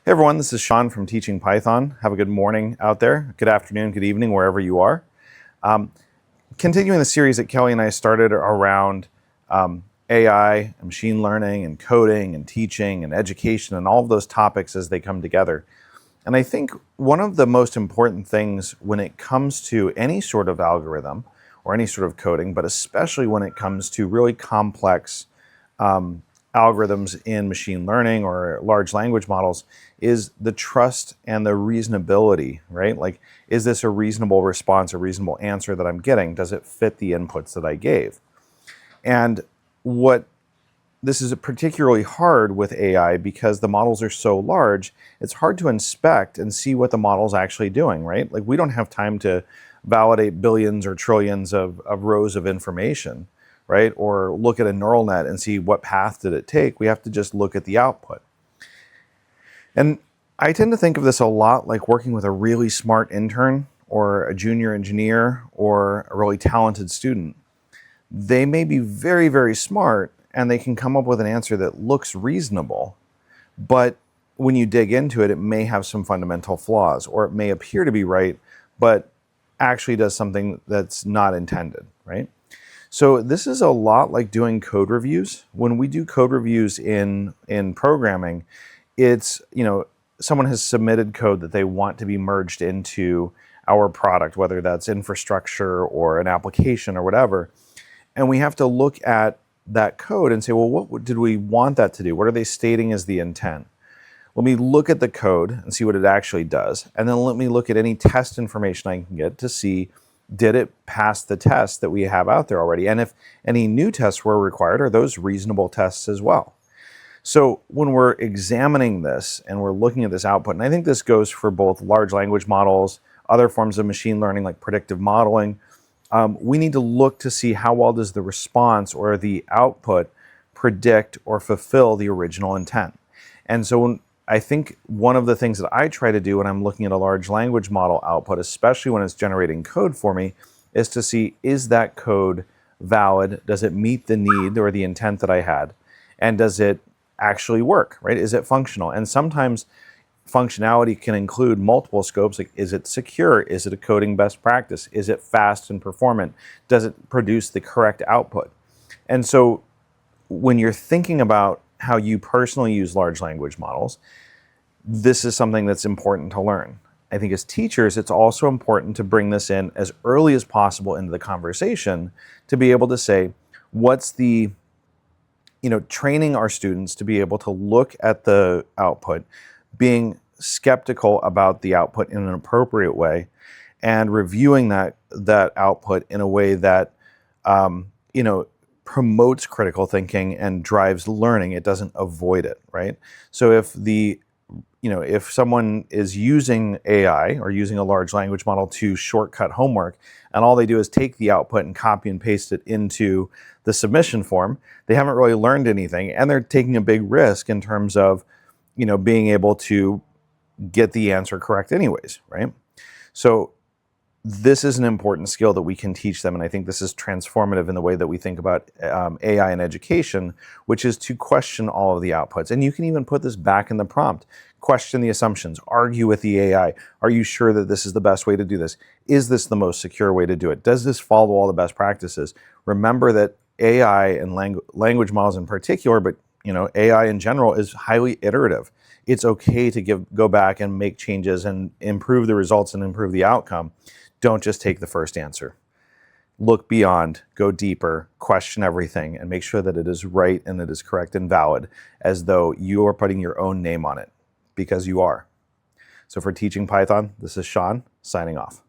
Hey everyone, this is Sean from Teaching Python. Have a good morning out there, good afternoon, good evening, wherever you are. Continuing the series that Kelly and I started around AI and machine learning and coding and teaching and education and all of those topics as they come together. And I think one of the most important things when it comes to any sort of algorithm or any sort of coding, but especially when it comes to really complex algorithms in machine learning or large language models is the trust and the reasonability, right? Like, is this a reasonable response, a reasonable answer that I'm getting? Does it fit the inputs that I gave? And this is particularly hard with AI because the models are so large, it's hard to inspect and see what the model's actually doing, right? Like, we don't have time to validate billions or trillions of rows of information, right? Or look at a neural net and see what path did it take. We have to just look at the output. And I tend to think of this a lot like working with a really smart intern or a junior engineer or a really talented student. They may be very, very smart and they can come up with an answer that looks reasonable, but when you dig into it, it may have some fundamental flaws, or it may appear to be right, but actually does something that's not intended, right? So this is a lot like doing code reviews. When we do code reviews in programming, it's, someone has submitted code that they want to be merged into our product, whether that's infrastructure or an application or whatever. And we have to look at that code and say, well, what did we want that to do? What are they stating as the intent? Let me look at the code and see what it actually does. And then let me look at any test information I can get to see, did it pass the tests that we have out there already? And if any new tests were required, are those reasonable tests as well? So when we're examining this and we're looking at this output, and I think this goes for both large language models, other forms of machine learning like predictive modeling, we need to look to see how well does the response or the output predict or fulfill the original intent. And so I think one of the things that I try to do when I'm looking at a large language model output, especially when it's generating code for me, is to see, is that code valid? Does it meet the need or the intent that I had? And does it actually work, right? Is it functional? And sometimes functionality can include multiple scopes, like is it secure? Is it a coding best practice? Is it fast and performant? Does it produce the correct output? And so when you're thinking about how you personally use large language models, this is something that's important to learn. I think as teachers, it's also important to bring this in as early as possible into the conversation to be able to say, what's the, training our students to be able to look at the output, being skeptical about the output in an appropriate way, and reviewing that output in a way that, promotes critical thinking and drives learning. It doesn't avoid it, right? So if someone is using AI or using a large language model to shortcut homework, and all they do is take the output and copy and paste it into the submission form, they haven't really learned anything, and they're taking a big risk in terms of, being able to get the answer correct anyways, right? So this is an important skill that we can teach them, and I think this is transformative in the way that we think about AI in education, which is to question all of the outputs. And you can even put this back in the prompt. Question the assumptions, argue with the AI. Are you sure that this is the best way to do this? Is this the most secure way to do it? Does this follow all the best practices? Remember that AI and language models in particular, but AI in general is highly iterative. It's okay to go back and make changes and improve the results and improve the outcome. Don't just take the first answer. Look beyond, go deeper, question everything, and make sure that it is right and it is correct and valid, as though you are putting your own name on it, because you are. So for Teaching Python, this is Sean, signing off.